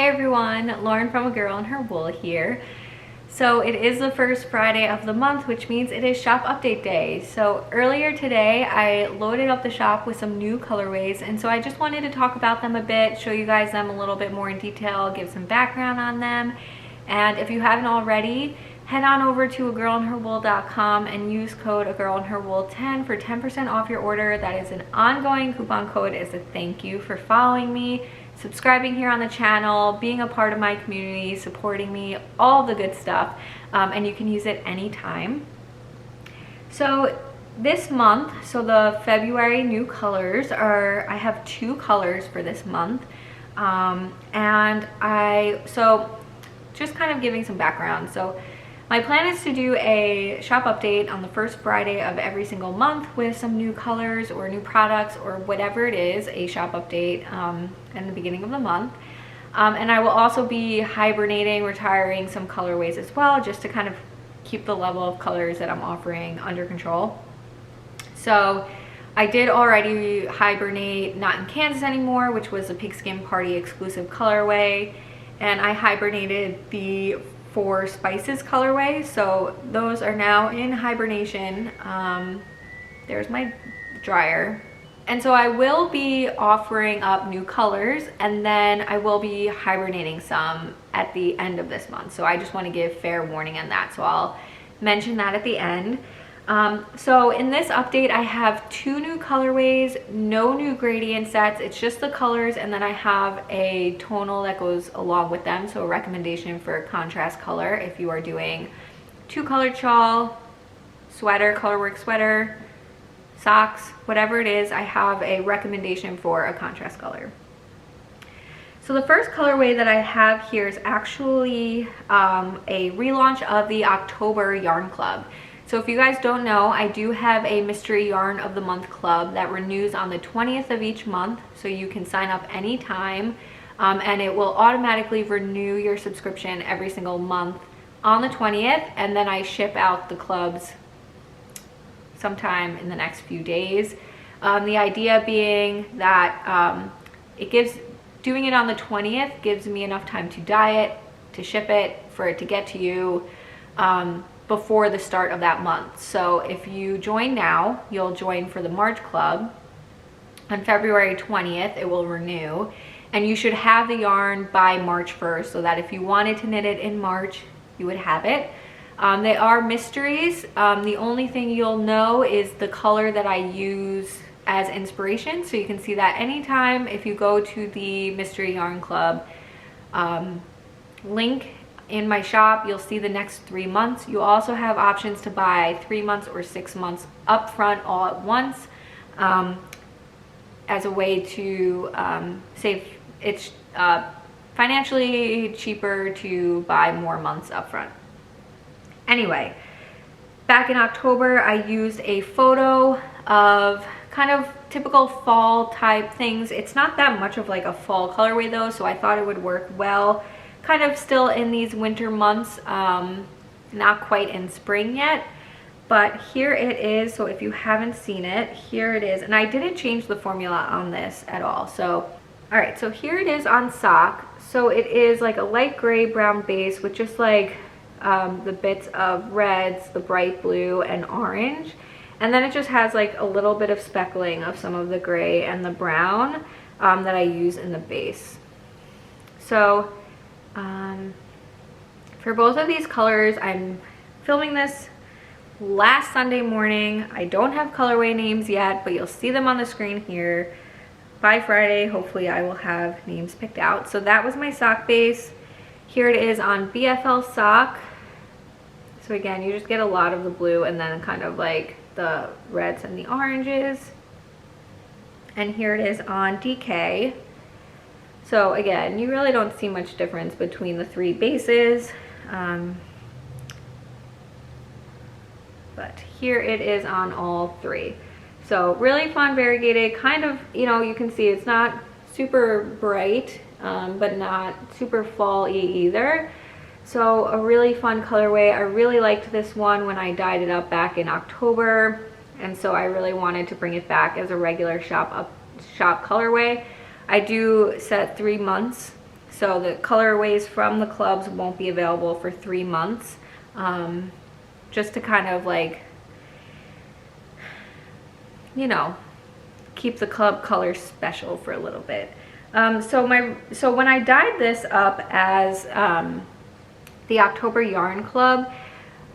Hey everyone, Lauren from A Girl and Her Wool here. So it is the first Friday of the month, which means it is shop update day. So earlier today, I loaded up the shop with some new colorways, and so I just wanted to talk about them a bit, show you guys them a little bit more in detail, give some background on them. And if you haven't already, head on over to agirlandherwool.com and use code agirlandherwool10 for 10% off your order. That is an ongoing coupon code as a thank you for following me, subscribing here on the channel, being a part of my community, supporting me, all the good stuff, and you can use it anytime. So this month, so the February new colors are, I have 2 colors for this month, so just kind of giving some background. So my plan is to do a shop update on the first Friday of every single month with some new colors or new products or whatever it is, a shop update in the beginning of the month. And I will also be hibernating, retiring some colorways as well, just to kind of keep the level of colors that I'm offering under control. So I did already hibernate Not in Kansas Anymore, which was a Pigskin Party exclusive colorway, and I hibernated the 4 Spices colorway, so those are now in hibernation. There's my dryer. And so I will be offering up new colors, and then I will be hibernating some at the end of this month. So I just want to give fair warning on that, so I'll mention that at the end. So in this update, I have 2 new colorways, no new gradient sets. It's just the colors, and then I have a tonal that goes along with them. So a recommendation for contrast color if you are doing 2-colored shawl, sweater, colorwork sweater, socks, whatever it is, I have a recommendation for a contrast color. So the first colorway that I have here is actually a relaunch of the October Yarn Club. So if you guys don't know, I do have a mystery yarn of the month club that renews on the 20th of each month, so you can sign up anytime, and it will automatically renew your subscription every single month on the 20th, and then I ship out the clubs sometime in the next few days. The idea being that doing it on the 20th gives me enough time to dye it, to ship it, for it to get to you before the start of that month. So if you join now, you'll join for the March club. On February 20th, it will renew, and you should have the yarn by March 1st, so that if you wanted to knit it in March, you would have it. They are mysteries. The only thing you'll know is the color that I use as inspiration, so you can see that anytime if you go to the Mystery Yarn Club link in my shop, you'll see the next 3 months. You also have options to buy 3 months or 6 months upfront all at once, as a way to save. It's financially cheaper to buy more months upfront. Anyway, back in October, I used a photo of kind of typical fall type things. It's not that much of like a fall colorway though, so I thought it would work well. Kind of still in these winter months, not quite in spring yet, but here it is. So if you haven't seen it, here it is, and I didn't change the formula on this at all. So all right, so here it is on sock. So it is like a light gray brown base with just like the bits of reds, the bright blue and orange, and then it just has like a little bit of speckling of some of the gray and the brown that I use in the base. So for both of these colors, I'm filming this last Sunday morning. I don't have colorway names yet, but you'll see them on the screen here. By Friday, hopefully I will have names picked out. So that was my sock base. Here it is on BFL sock. So again, you just get a lot of the blue and then kind of like the reds and the oranges. And here it is on DK. So again, you really don't see much difference between the 3 bases. But here it is on all 3. So really fun, variegated, kind of, you know, you can see it's not super bright, but not super fall-y either. So a really fun colorway. I really liked this one when I dyed it up back in October, and so I really wanted to bring it back as a regular shop colorway. I do set 3 months, So the colorways from the clubs won't be available for 3 months, just to kind of like, you know, keep the club colors special for a little bit. So when I dyed this up as the October Yarn Club,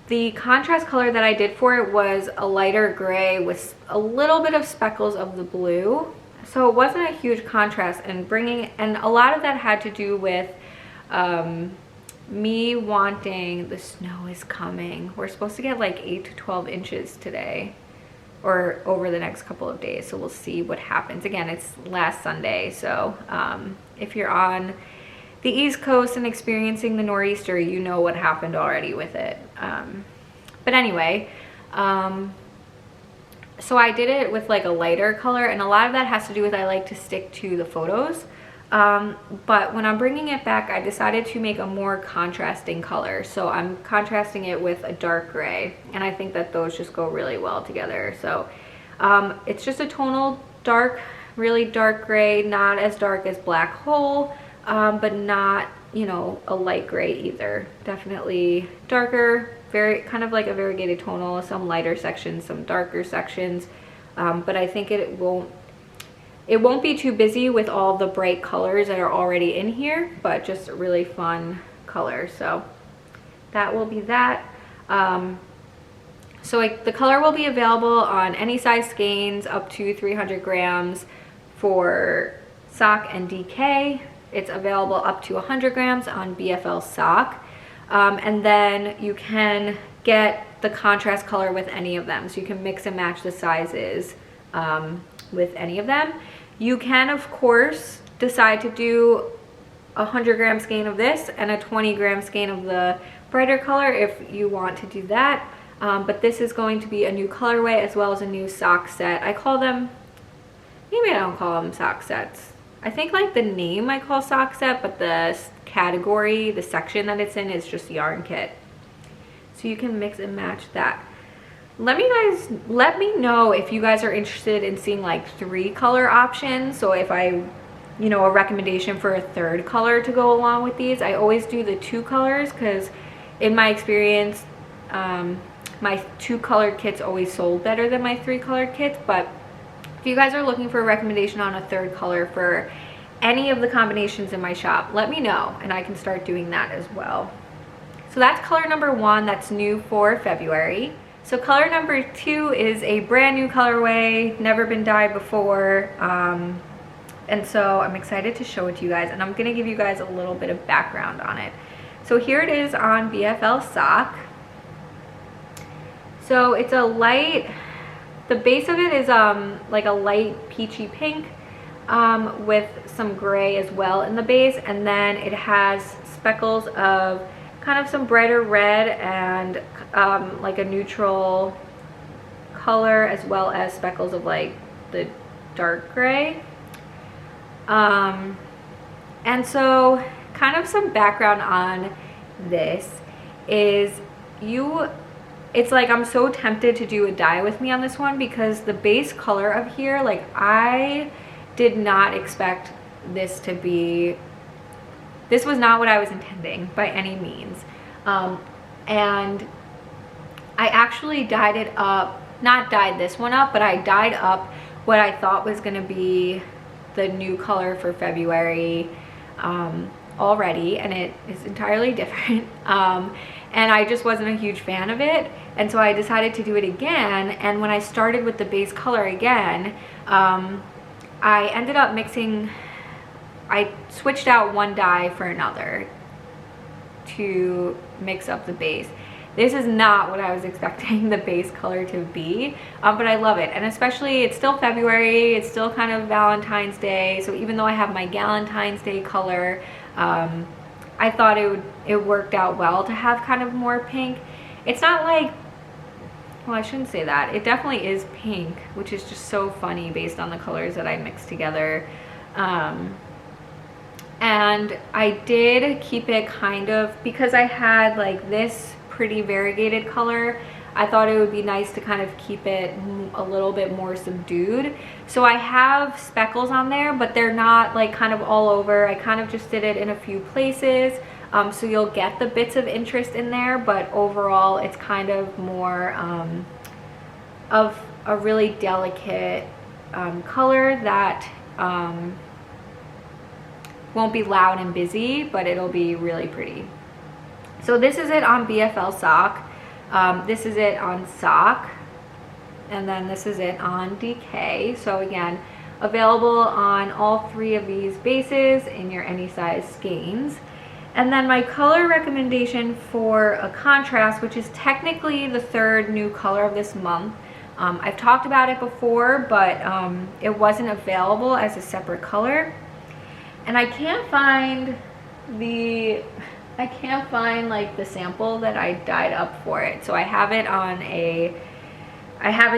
the contrast color that I did for it was a lighter gray with a little bit of speckles of the blue. So it wasn't a huge contrast, and a lot of that had to do with me wanting, the snow is coming. We're supposed to get like 8 to 12 inches today, or over the next couple of days, so we'll see what happens. Again, it's last Sunday, so if you're on the East Coast and experiencing the nor'easter, you know what happened already with it. But anyway, so I did it with like a lighter color, and a lot of that has to do with I like to stick to the photos. But when I'm bringing it back, I decided to make a more contrasting color. So I'm contrasting it with a dark gray, and I think that those just go really well together. So it's just a tonal dark, really dark gray, not as dark as Black Hole, but not, you know, a light gray either. Definitely darker, very kind of like a variegated tonal, some lighter sections, some darker sections. But I think it won't be too busy with all the bright colors that are already in here, but just a really fun color. So that will be that. So the color will be available on any size skeins up to 300 grams for sock and DK. It's available up to 100 grams on BFL sock. And then you can get the contrast color with any of them. So you can mix and match the sizes with any of them. You can, of course, decide to do a 100-gram skein of this and a 20-gram skein of the brighter color if you want to do that. But this is going to be a new colorway as well as a new sock set. I call them, maybe I don't call them sock sets. I think like the name I call sock set, but the category, the section that it's in is just yarn kit. So you can mix and match that. Let me know if you guys are interested in seeing like 3 color options. So if I, you know, a recommendation for a 3rd color to go along with these. I always do the 2 colors because in my experience, my 2 colored kits always sold better than my 3 colored kits. But if you guys are looking for a recommendation on a 3rd color for any of the combinations in my shop, let me know and I can start doing that as well. So that's color number 1, that's new for February. So color number 2 is a brand new colorway, never been dyed before, and so I'm excited to show it to you guys, and I'm gonna give you guys a little bit of background on it. So here it is on BFL sock. So it's a light, the base of it is like a light peachy pink with some gray as well in the base, and then it has speckles of kind of some brighter red and like a neutral color, as well as speckles of like the dark gray. And so kind of some background on this is it's like I'm so tempted to do a dye with me on this one because the base color of here, like I did not expect this to be, this was not what I was intending by any means. And I actually dyed it up, not dyed this one up, but I dyed up what I thought was gonna be the new color for February already, and it is entirely different. And I just wasn't a huge fan of it, and so I decided to do it again. And when I started with the base color again, I ended up mixing, I switched out one dye for another to mix up the base. This is not what I was expecting the base color to be, but I love it. And especially, it's still February, it's still kind of Valentine's Day, so even though I have my Valentine's Day color, I thought it worked out well to have kind of more pink. It's not like, well, I shouldn't say that. It definitely is pink, which is just so funny based on the colors that I mixed together. And I did keep it kind of, because I had like this pretty variegated color, I thought it would be nice to kind of keep it a little bit more subdued. So I have speckles on there, but they're not like kind of all over. I kind of just did it in a few places. So you'll get the bits of interest in there, but overall it's kind of more of a really delicate color that won't be loud and busy, but it'll be really pretty. So this is it on BFL sock. This is it on sock, and then this is it on DK. So again, available on all 3 of these bases in your any size skeins. And then my color recommendation for a contrast, which is technically the 3rd new color of this month. I've talked about it before, but it wasn't available as a separate color. And I can't find like the sample that I dyed up for it. So I have it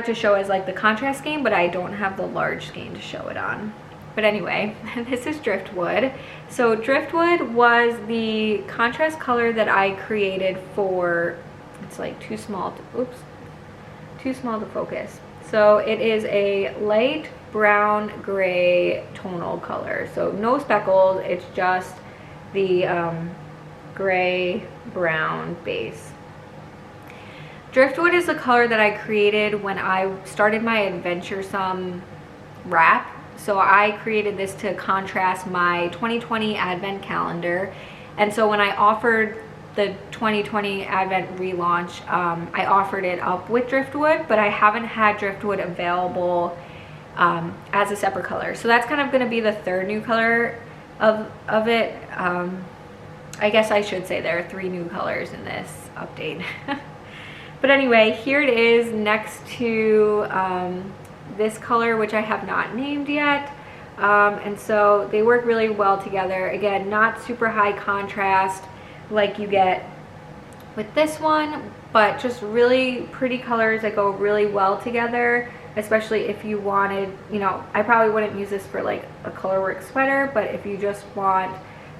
to show as like the contrast skein, but I don't have the large skein to show it on. But anyway, this is Driftwood. So Driftwood was the contrast color that I created for, it's like too small to focus. So it is a light brown gray tonal color. So no speckles, it's just the gray brown base. Driftwood is the color that I created when I started my adventuresome wrap. So I created this to contrast my 2020 advent calendar. And so when I offered the 2020 advent relaunch, I offered it up with Driftwood, but I haven't had Driftwood available as a separate color. So that's kind of going to be the 3rd new color of it. I guess I should say there are 3 new colors in this update. But anyway, here it is next to this color, which I have not named yet. And so they work really well together. Again, not super high contrast like you get with this one, but just really pretty colors that go really well together, especially if you wanted, you know, I probably wouldn't use this for like a colorwork sweater, but if you just want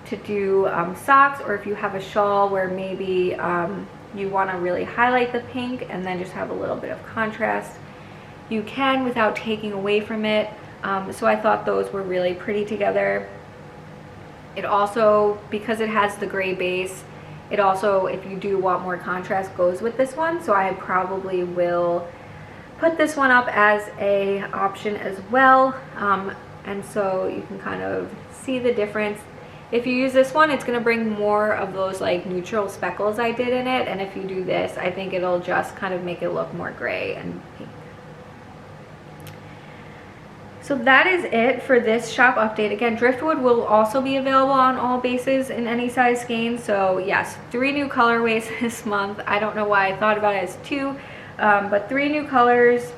to do socks, or if you have a shawl where maybe you want to really highlight the pink and then just have a little bit of contrast, you can without taking away from it. So I thought those were really pretty together. It also, because it has the gray base, it also, if you do want more contrast, goes with this one. So I probably will put this one up as a option as well. And so you can kind of see the difference. If you use this one, it's going to bring more of those like neutral speckles I did in it. And if you do this, I think it'll just kind of make it look more gray and pink. So that is it for this shop update. Again, Driftwood will also be available on all bases in any size skein. So yes, 3 new colorways this month. I don't know why I thought about it as 2, but 3 new colors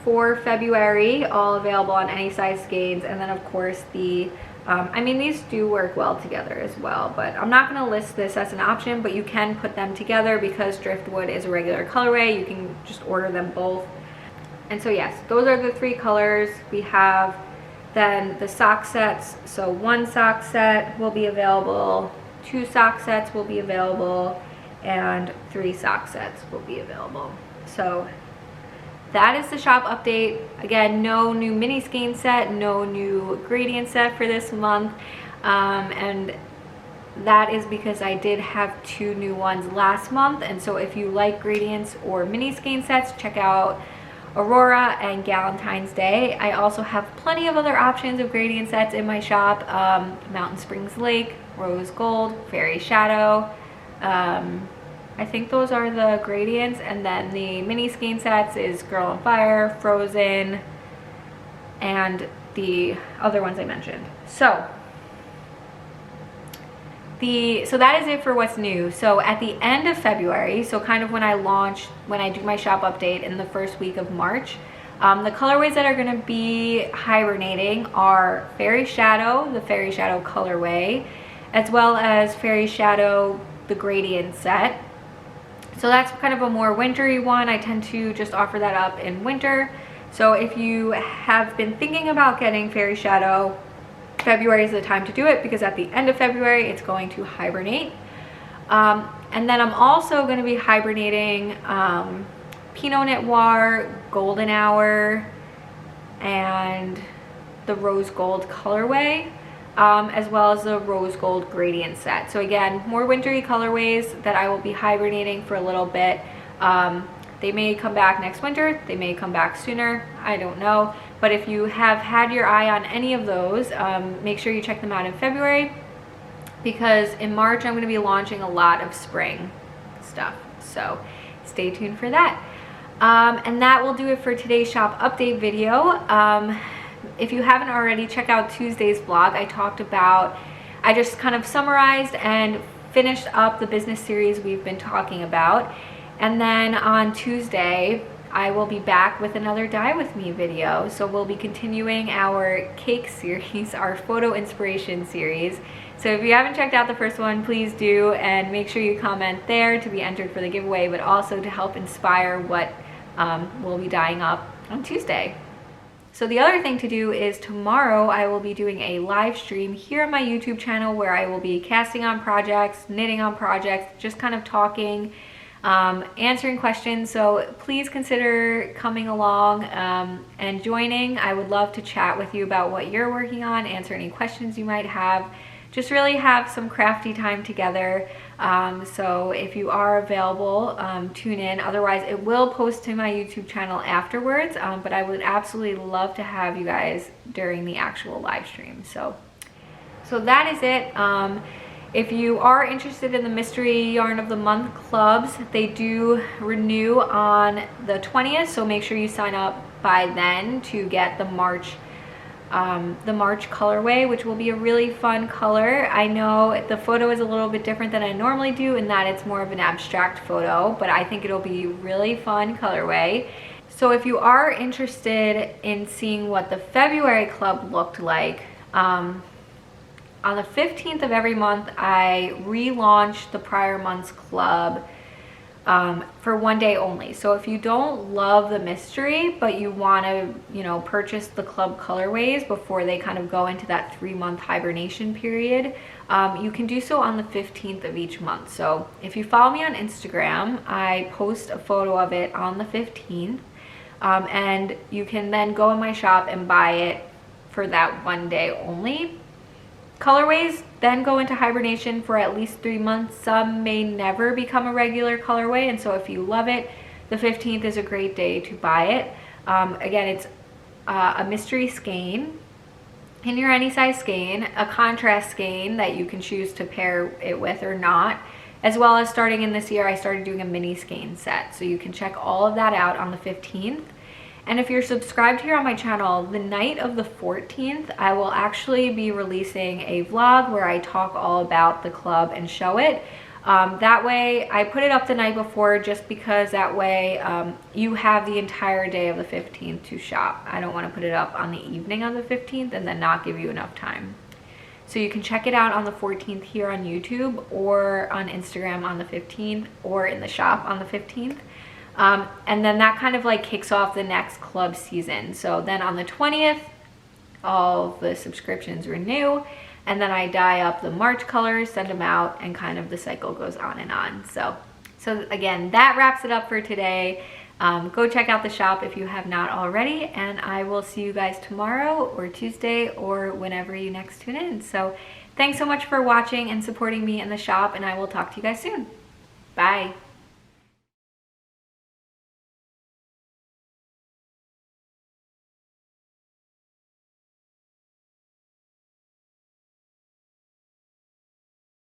for February, all available on any size skeins. And then of course the I mean, these do work well together as well, but I'm not going to list this as an option, but you can put them together because Driftwood is a regular colorway. You can just order them both. And so yes, those are the 3 colors. We have then the sock sets. So 1 sock set will be available, 2 sock sets will be available, and 3 sock sets will be available. So that is the shop update. Again, no new mini skein set, no new gradient set for this month. And that is because I did have 2 new ones last month. And so if you like gradients or mini skein sets, check out Aurora and Valentine's Day. I also have plenty of other options of gradient sets in my shop. Mountain Springs Lake, Rose Gold, Fairy Shadow. I think those are the gradients, and then the mini skein sets is Girl on Fire, Frozen, and the other ones I mentioned. So that is it for what's new. So at the end of February, so kind of when I do my shop update in the first week of March, the colorways that are going to be hibernating are Fairy Shadow, the Fairy Shadow colorway, as well as Fairy Shadow, the gradient set. So that's kind of a more wintry one. I tend to just offer that up in winter. So if you have been thinking about getting Fairy Shadow, February is the time to do it because at the end of February it's going to hibernate. And then I'm also going to be hibernating Pinot Noir, Golden Hour, and the Rose Gold colorway, as well as the Rose Gold gradient set. So again, more wintry colorways that I will be hibernating for a little bit. They may come back next winter, they may come back sooner, I don't know. But if you have had your eye on any of those, make sure you check them out in February, because in March I'm going to be launching a lot of spring stuff. So stay tuned for that. And that will do it for today's shop update video. If you haven't already, check out Tuesday's vlog. I just kind of summarized and finished up the business series we've been talking about. And then on Tuesday, I will be back with another Dye With Me video. So we'll be continuing our cake series, our photo inspiration series. So if you haven't checked out the first one, please do, and make sure you comment there to be entered for the giveaway, but also to help inspire what we'll be dyeing up on Tuesday. So the other thing to do is tomorrow I will be doing a live stream here on my YouTube channel where I will be casting on projects, knitting on projects, just kind of talking, answering questions. So please consider coming along and joining. I would love to chat with you about what you're working on, answer any questions you might have, just really have some crafty time together. So if you are available, tune in. Otherwise, it will post to my YouTube channel afterwards, but I would absolutely love to have you guys during the actual live stream. So that is it. If you are interested in the Mystery Yarn of the Month clubs, they do renew on the 20th, so make sure you sign up by then to get the March colorway, which will be a really fun color. I know the photo is a little bit different than I normally do in that it's more of an abstract photo, but I think it'll be really fun colorway. So if you are interested in seeing what the February club looked like, on the 15th of every month, I relaunch the prior month's club for one day only. So if you don't love the mystery, but you want to, purchase the club colorways before they kind of go into that 3-month hibernation period, you can do so on the 15th of each month. So if you follow me on Instagram, I post a photo of it on the 15th, and you can then go in my shop and buy it for that one day only. Colorways then go into hibernation for at least 3 months. Some may never become a regular colorway, and so if you love it, the 15th is a great day to buy it. Again, it's a mystery skein in your any size skein, a contrast skein that you can choose to pair it with or not, as well as starting in this year, I started doing a mini skein set. So you can check all of that out on the 15th. And if you're subscribed here on my channel, the night of the 14th, I will actually be releasing a vlog where I talk all about the club and show it. That way, I put it up the night before just because that way you have the entire day of the 15th to shop. I don't want to put it up on the evening of the 15th and then not give you enough time. So you can check it out on the 14th here on YouTube or on Instagram on the 15th or in the shop on the 15th. And then that kind of like kicks off the next club season. So then on the 20th, all the subscriptions renew, and then I dye up the March colors, send them out, and kind of the cycle goes on and on. So again, that wraps it up for today. Go check out the shop if you have not already, and I will see you guys tomorrow or Tuesday or whenever you next tune in. So thanks so much for watching and supporting me in the shop, and I will talk to you guys soon. Bye.